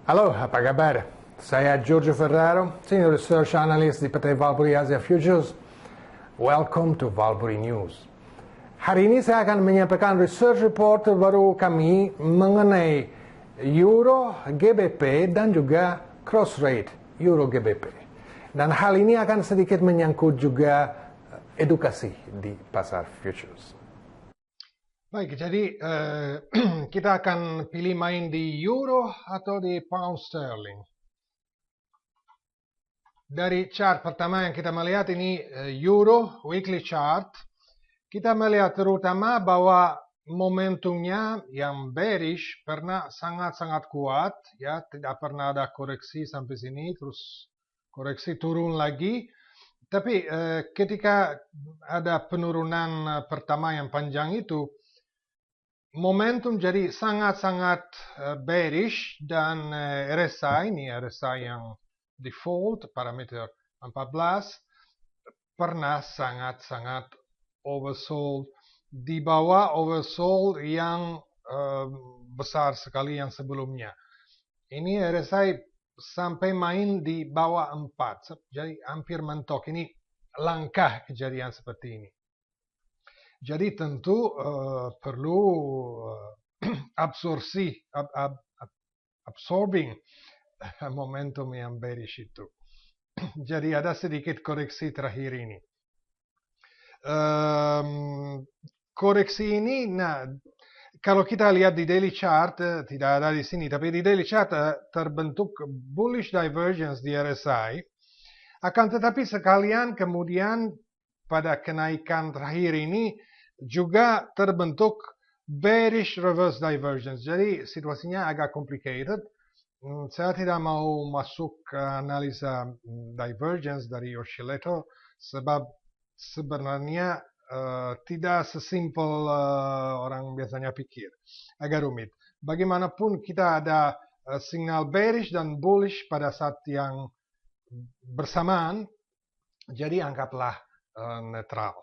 Halo, apa kabar? Saya Giorgio Ferraro, Senior Research Analyst di PT Valbury Asia Futures. Welcome to Valbury News. Hari ini saya akan menyampaikan research report terbaru kami mengenai Euro GBP dan juga cross rate Euro GBP. Dan hal ini akan sedikit menyangkut juga edukasi di pasar futures. Baik, jadi kita akan pilih main di euro atau di pound sterling. Dari chart pertama yang kita melihat ini euro weekly chart. Kita melihat terutama bahwa momentumnya yang bearish pernah sangat-sangat kuat, ya, tidak pernah ada koreksi sampai sini, terus koreksi turun lagi. Tapi ketika ada penurunan pertama yang panjang itu, momentum jadi sangat-sangat bearish dan RSI ini RSI yang default parameter 14 pernah sangat-sangat oversold, di bawah oversold yang besar sekali yang sebelumnya. Ini RSI sampai main di bawah 4, jadi hampir mentok. Ini langkah kejadian seperti ini. Jadi tentu perlu absorbing momentum yang bearish itu. Jadi ada sedikit koreksi terakhir ini. Koreksi ini, nah, kalau kita lihat di daily chart, tidak ada di sini, tapi di daily chart terbentuk bullish divergence di RSI. Akan tetapi sekalian kemudian pada kenaikan terakhir ini juga terbentuk bearish reverse divergence. Jadi situasinya agak complicated. Saya tidak mau masuk ke analisa divergence dari oscillator sebab sebenarnya tidak sesimpel orang biasanya pikir. Agak rumit. Bagaimanapun kita ada signal bearish dan bullish pada saat yang bersamaan, jadi anggaplah netral.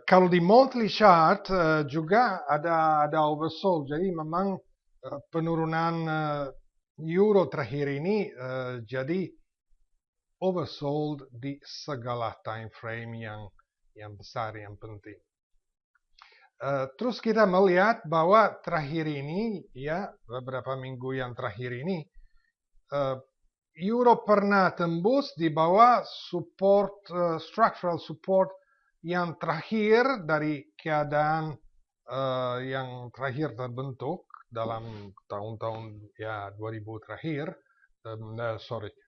Kalau di monthly chart juga ada oversold, jadi memang penurunan euro terakhir ini jadi oversold di segala time frame yang besar, yang penting. Terus kita melihat bahwa terakhir ini, ya, beberapa minggu yang terakhir ini euro pernah tembus di bawah support, structural support yang terakhir dari keadaan yang terakhir terbentuk dalam tahun-tahun ya 2000 terakhir, 2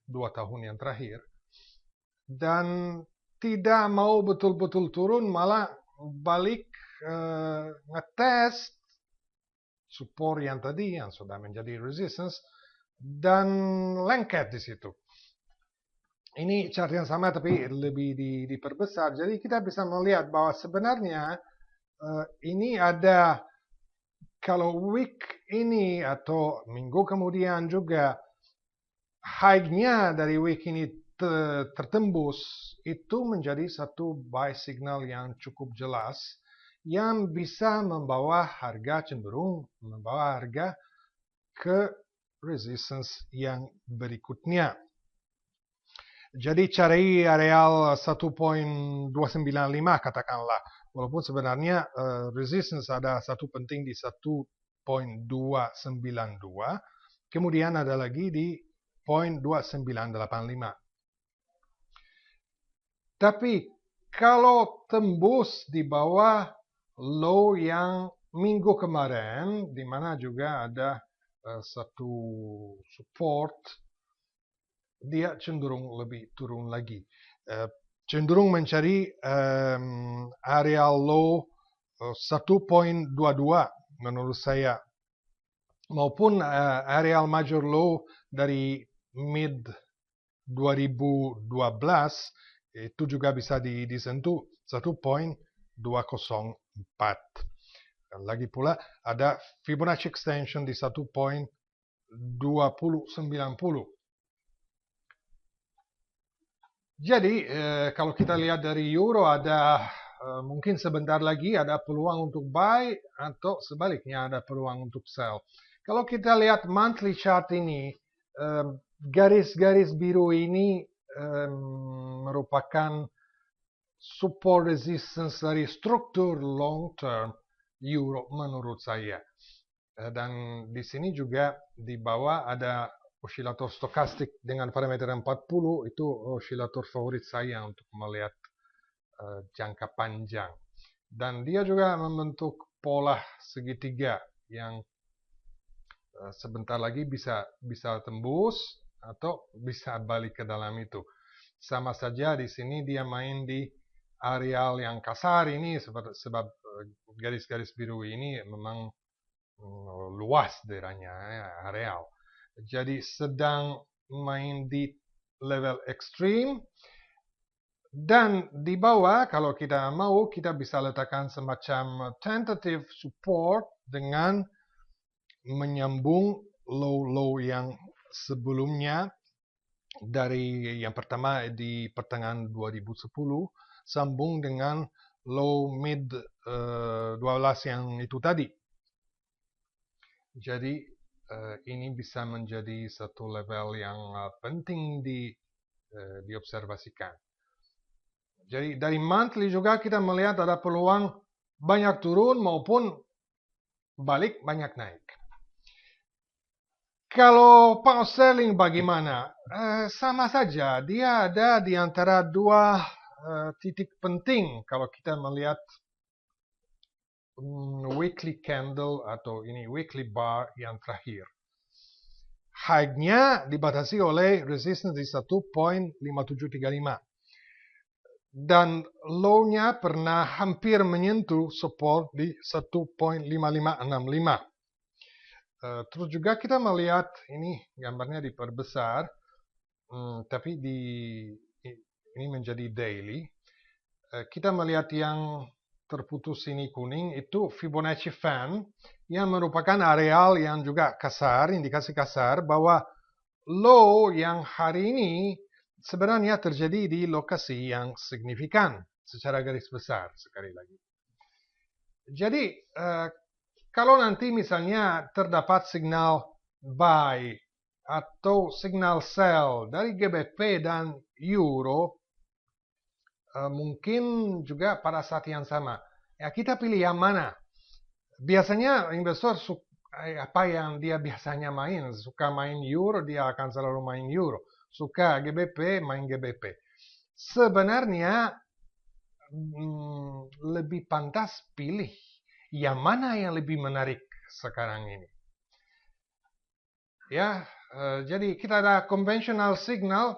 tahun yang terakhir, dan tidak mau betul-betul turun, malah balik ngetes support yang tadi yang sudah menjadi resistance dan lengket di situ. Ini chart yang sama tapi lebih diperbesar. Jadi kita bisa melihat bahwa sebenarnya ini ada, kalau week ini atau minggu kemudian juga high-nya dari week ini tertembus, itu menjadi satu buy signal yang cukup jelas yang bisa membawa harga cenderung membawa harga ke resistance yang berikutnya. Jadi cari areal 1.295 katakanlah, walaupun sebenarnya resistance ada satu penting di 1.292, kemudian ada lagi di 0.2985. Tapi kalau tembus di bawah low yang minggu kemarin, di mana juga ada satu support, dia cenderung lebih turun lagi. Cenderung mencari area low 1.22 menurut saya, maupun area major low dari mid 2012 itu juga bisa disentuh 1.204. Lagi pula ada Fibonacci extension di 1.2090. Jadi kalau kita lihat dari euro ada mungkin sebentar lagi ada peluang untuk buy atau sebaliknya ada peluang untuk sell. Kalau kita lihat monthly chart ini, garis-garis biru ini merupakan support resistance dari struktur long term euro menurut saya. Dan di sini juga di bawah ada osilator stokastik dengan parameter 40, itu osilator favorit saya untuk melihat jangka panjang. Dan dia juga membentuk pola segitiga yang sebentar lagi bisa tembus atau bisa balik ke dalam itu. Sama saja di sini dia main di areal yang kasar ini sebab garis-garis biru ini memang luas daerahnya, areal. Jadi sedang main di level ekstrim. Dan di bawah, kalau kita mau, kita bisa letakkan semacam tentative support dengan menyambung low-low yang sebelumnya. Dari yang pertama di pertengahan 2010, sambung dengan low mid 12 yang itu tadi. Jadi ini bisa menjadi satu level yang penting diobservasikan. Jadi dari monthly juga kita melihat ada peluang banyak turun maupun balik banyak naik. Kalau pound sterling bagaimana? Sama saja, dia ada di antara dua titik penting kalau kita melihat weekly candle atau ini weekly bar yang terakhir. High-nya dibatasi oleh resistance di 1.5735. Dan low-nya pernah hampir menyentuh support di 1.5565. Terus juga kita melihat ini gambarnya diperbesar, tapi ini menjadi daily. Kita melihat yang terputus ini kuning itu Fibonacci fan yang merupakan areal yang juga kasar, indikasi kasar bahwa low yang hari ini sebenarnya terjadi di lokasi yang signifikan secara garis besar sekali lagi. Jadi kalau nanti misalnya terdapat signal buy atau signal sell dari GBP dan Euro, mungkin juga pada saat yang sama. Ya kita pilih yang mana. Biasanya investor apa yang dia biasanya main, suka main Euro, dia akan selalu main Euro. Suka GBP, main GBP. Sebenarnya lebih pantas pilih yang mana yang lebih menarik sekarang ini. Ya, jadi kita ada conventional signal,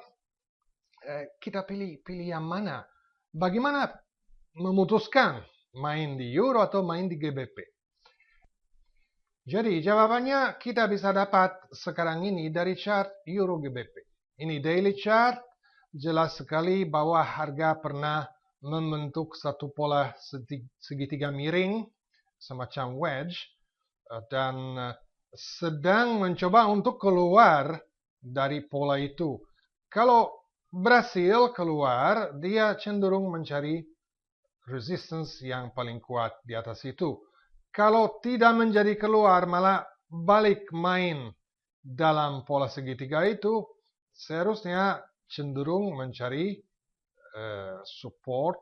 kita pilih yang mana. Bagaimana memutuskan main di Euro atau main di GBP? Jadi jawabannya kita bisa dapat sekarang ini dari chart Euro GBP. Ini daily chart, jelas sekali bahwa harga pernah membentuk satu pola segitiga miring, semacam wedge, dan sedang mencoba untuk keluar dari pola itu. Kalau berhasil keluar, dia cenderung mencari resistance yang paling kuat di atas itu. Kalau tidak menjadi keluar, malah balik main dalam pola segitiga itu, seharusnya cenderung mencari support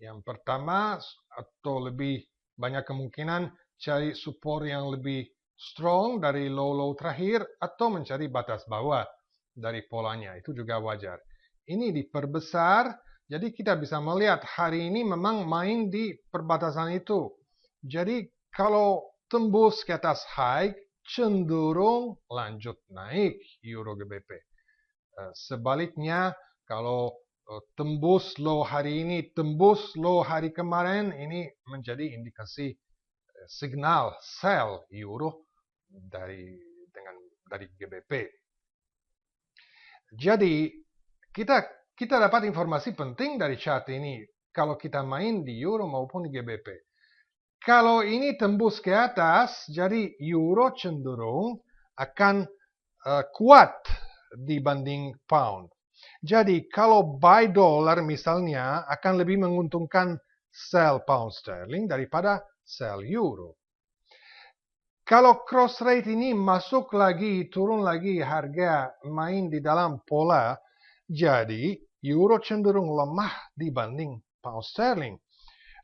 yang pertama atau lebih banyak kemungkinan cari support yang lebih strong dari low-low terakhir atau mencari batas bawah dari polanya. Itu juga wajar. Ini diperbesar, jadi kita bisa melihat hari ini memang main di perbatasan itu. Jadi kalau tembus ke atas high, cenderung lanjut naik Euro GBP. Sebaliknya, kalau tembus low hari ini, tembus low hari kemarin, ini menjadi indikasi signal sell Euro dari GBP. Jadi kita dapat informasi penting dari chart ini kalau kita main di Euro maupun di GBP. Kalau ini tembus ke atas, jadi Euro cenderung akan kuat dibanding pound. Jadi kalau buy dollar misalnya akan lebih menguntungkan sell pound sterling daripada sell euro. Kalau cross rate ini masuk lagi, turun lagi harga main di dalam pola, jadi euro cenderung lemah dibanding pound sterling.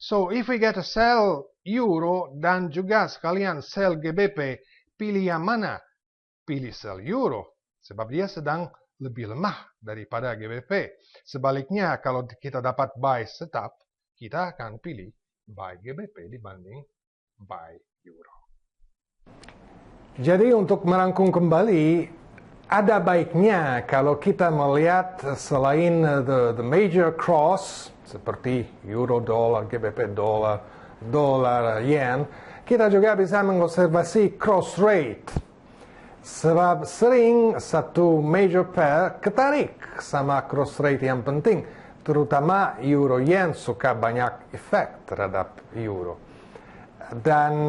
So if we get to sell euro dan juga sekalian sell GBP, pilih yang mana? Pilih sell euro, sebab dia sedang lebih lemah daripada GBP. Sebaliknya, kalau kita dapat buy tetap, kita akan pilih buy GBP dibanding buy euro. Jadi untuk merangkum kembali, ada baiknya kalau kita melihat selain the major cross, seperti euro dollar, GBP dollar, dolar yen, kita juga bisa mengobservasi cross rate. Sebab sering satu major pair ketarik sama cross rate yang penting, terutama euro yen suka banyak efek terhadap euro. Dan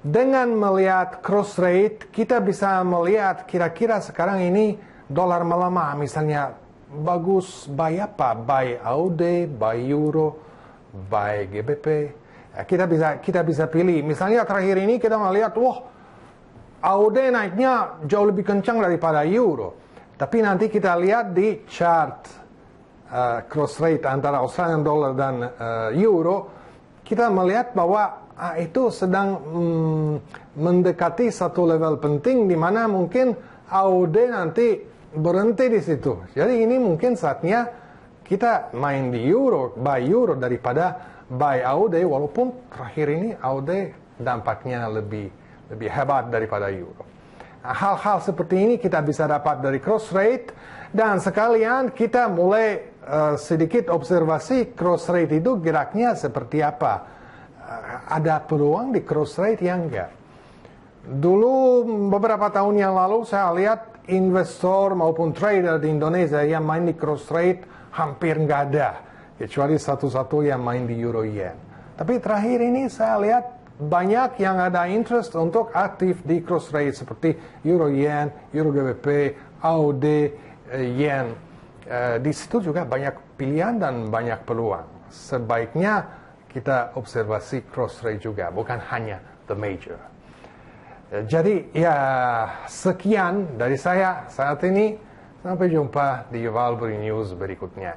dengan melihat cross rate, kita bisa melihat kira-kira sekarang ini dolar melemah, misalnya bagus buy apa? Buy AUD, buy euro, buy GBP. Kita bisa pilih. Misalnya terakhir ini kita melihat, wah, AUD naiknya jauh lebih kencang daripada euro. Tapi nanti kita lihat di chart cross rate antara Australian dollar dan euro, kita melihat bahwa itu sedang mendekati satu level penting di mana mungkin AUD nanti berhenti di situ. Jadi ini mungkin saatnya kita main di euro, buy euro daripada buy AUD, walaupun terakhir ini AUD dampaknya lebih hebat daripada euro. Hal-hal seperti ini kita bisa dapat dari cross rate, dan sekalian kita mulai sedikit observasi cross rate itu geraknya seperti apa. Ada peluang di cross rate yang enggak. Dulu beberapa tahun yang lalu saya lihat investor maupun trader di Indonesia yang main di cross rate hampir nggak ada, kecuali satu-satu yang main di euro yen. Tapi terakhir ini saya lihat banyak yang ada interest untuk aktif di cross rate seperti euro yen, euro GBP, AUD yen. Di situ juga banyak pilihan dan banyak peluang. Sebaiknya kita observasi cross rate juga, bukan hanya the major. Jadi ya sekian dari saya saat ini. Sampai jumpa di Valbury News berikutnya.